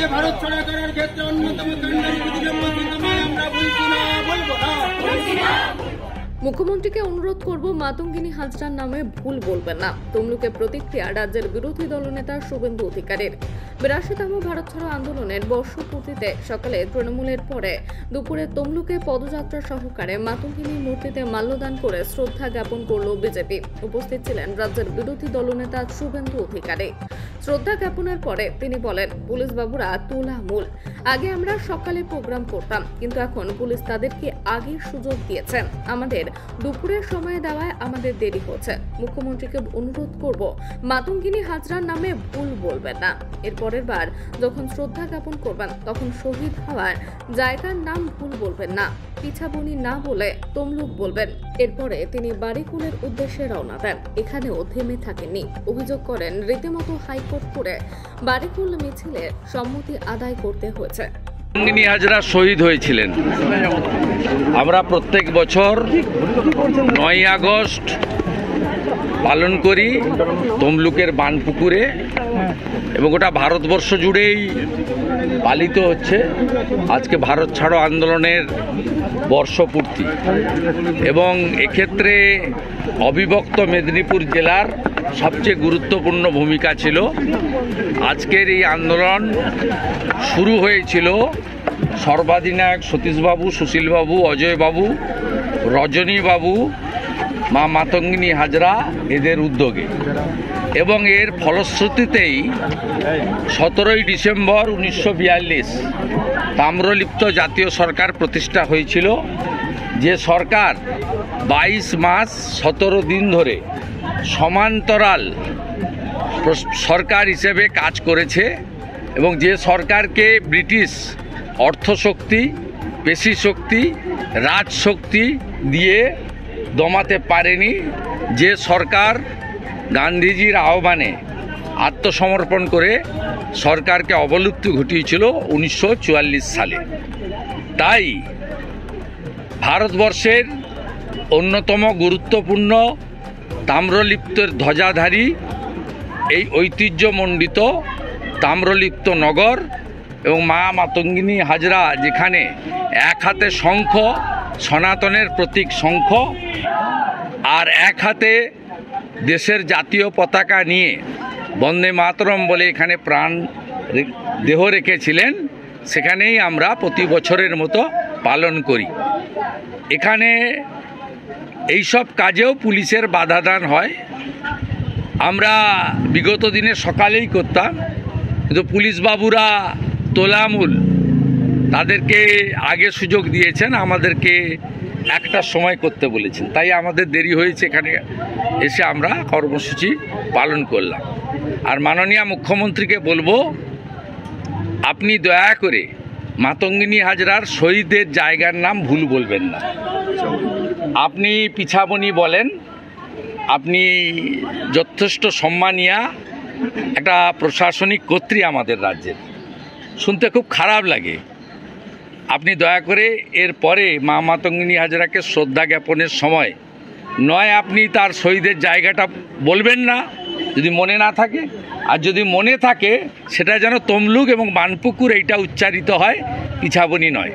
আজকে ভারত ছাড়া করার ক্ষেত্রে অন্যতম আমরা বলছি না, বলবো না। মুখ্যমন্ত্রীকে অনুরোধ করব মাতঙ্গিনী হাজরার নামে ভুল বলবেন না। তমলুকে প্রতিক্রিয়া রাজ্যের বিরোধী দলনেতা শুভেন্দু অধিকারীর। 82তম ভারত ছাড়ো আন্দোলনের বর্ষপূর্তিতে সকালে তৃণমূলের পরে দুপুরে তমলুকে পদযাত্রা সহকারে মাতঙ্গিনীর মূর্তিতে মাল্যদান করে শ্রদ্ধা জ্ঞাপন করল বিজেপি। উপস্থিত ছিলেন রাজ্যের বিরোধী দলনেতা শুভেন্দু অধিকারী। শ্রদ্ধা জ্ঞাপনের পরে তিনি বলেন, পুলিশ বাবুরা তোলামূল। আগে আমরা সকালে প্রোগ্রাম করতাম, কিন্তু এখন পুলিশ তাদেরকে আগে সুযোগ দিয়েছে। আমাদের দুপুরের সময় দেওয়ায় আমাদের দেরি হচ্ছে। মুখ্যমন্ত্রীকে অনুরোধ করব মাতঙ্গিনী হাজরার নামে ভুল বলবেন না। এর পরের বার যখন শ্রদ্ধা জ্ঞাপন করবেন তখন শহীদ হওয়ার জায়গার নাম ভুল বলবেন না, পিছাবনি না বলে তমলুক বলবেন। এরপরে তিনি বাড়িকুলের উদ্দেশ্যে রওনা দেন। এখানেও থেমে থাকেননি। অভিযোগ করেন রীতিমতো হাইকোর্ট করে বাড়িকুল মিছিলে সম্মতি আদায় করতে হয়েছে। মাতঙ্গিনী হাজরা শহীদ হয়েছিলেন। আমরা প্রত্যেক বছর 9ই আগস্ট পালন করি তমলুকের বানপুকুরে, এবং গোটা ভারতবর্ষ জুড়েই পালিত হচ্ছে। আজকে ভারত ছাড়ো আন্দোলনের বর্ষপূর্তি, এবং এক্ষেত্রে অবিভক্ত মেদিনীপুর জেলার সবচেয়ে গুরুত্বপূর্ণ ভূমিকা ছিল। আজকের এই আন্দোলন শুরু হয়েছিল সর্বাধিনায়ক সতীশবাবু, সুশীলবাবু, অজয়বাবু, রজনীবাবু, মা মাতঙ্গিনী হাজরা এদের উদ্যোগে, এবং এর ফলশ্রুতিতেই 17ই ডিসেম্বর 1942 তাম্রলিপ্ত জাতীয় সরকার প্রতিষ্ঠা হয়েছিল, যে সরকার 22 মাস 17 দিন ধরে সমান্তরাল সরকার হিসেবে কাজ করেছে, এবং যে সরকারকে ব্রিটিশ অর্থশক্তি, পেশি শক্তি, রাজশক্তি দিয়ে দমাতে পারেনি, যে সরকার গান্ধীজির আহ্বানে আত্মসমর্পণ করে সরকারকে অবলুপ্তি ঘটিয়েছিল 1944 সালে। তাই ভারতবর্ষের অন্যতম গুরুত্বপূর্ণ তাম্রলিপ্তের ধ্বজাধারী এই ঐতিহ্যমণ্ডিত তাম্রলিপ্ত নগর এবং মা মাতঙ্গিনী হাজরা, যেখানে এক হাতে শঙ্খ, সনাতনের প্রতীক শঙ্খ, আর এক হাতে দেশের জাতীয় পতাকা নিয়ে বন্দে মাতরম বলে এখানে প্রাণ দেহ রেখেছিলেন, সেখানেই আমরা প্রতি বছরের মতো পালন করি। এখানে এইসব কাজেও পুলিশের বাধাদান হয়। আমরা বিগত দিনে সকালেই করতাম, কিন্তু পুলিশ বাবুরা তোলামূল, তাদেরকে আগে সুযোগ দিয়েছেন, আমাদেরকে একটা সময় করতে বলেছেন। তাই আমাদের দেরি হয়েছে, এখানে এসে আমরা কর্মসূচি পালন করলাম। আর মাননীয় মুখ্যমন্ত্রীকে বলবো, আপনি দয়া করে মাতঙ্গিনী হাজরার শহীদের জায়গার নাম ভুল বলবেন না। আপনি পিছাবনি বলেন, আপনি যথেষ্ট সম্মানীয় একটা প্রশাসনিক কর্ত্রী আমাদের রাজ্যের, শুনতে খুব খারাপ লাগে। আপনি দয়া করে এর পরে মা মাতঙ্গিনী হাজরাকে শ্রদ্ধা জ্ঞাপনের সময় নয় আপনি তার শহীদের জায়গাটা বলবেন না, যদি মনে না থাকে, আর যদি মনে থাকে সেটা যেন তমলুক এবং বানপুকুর এইটা উচ্চারিত হয়, পিছাবনি নয়।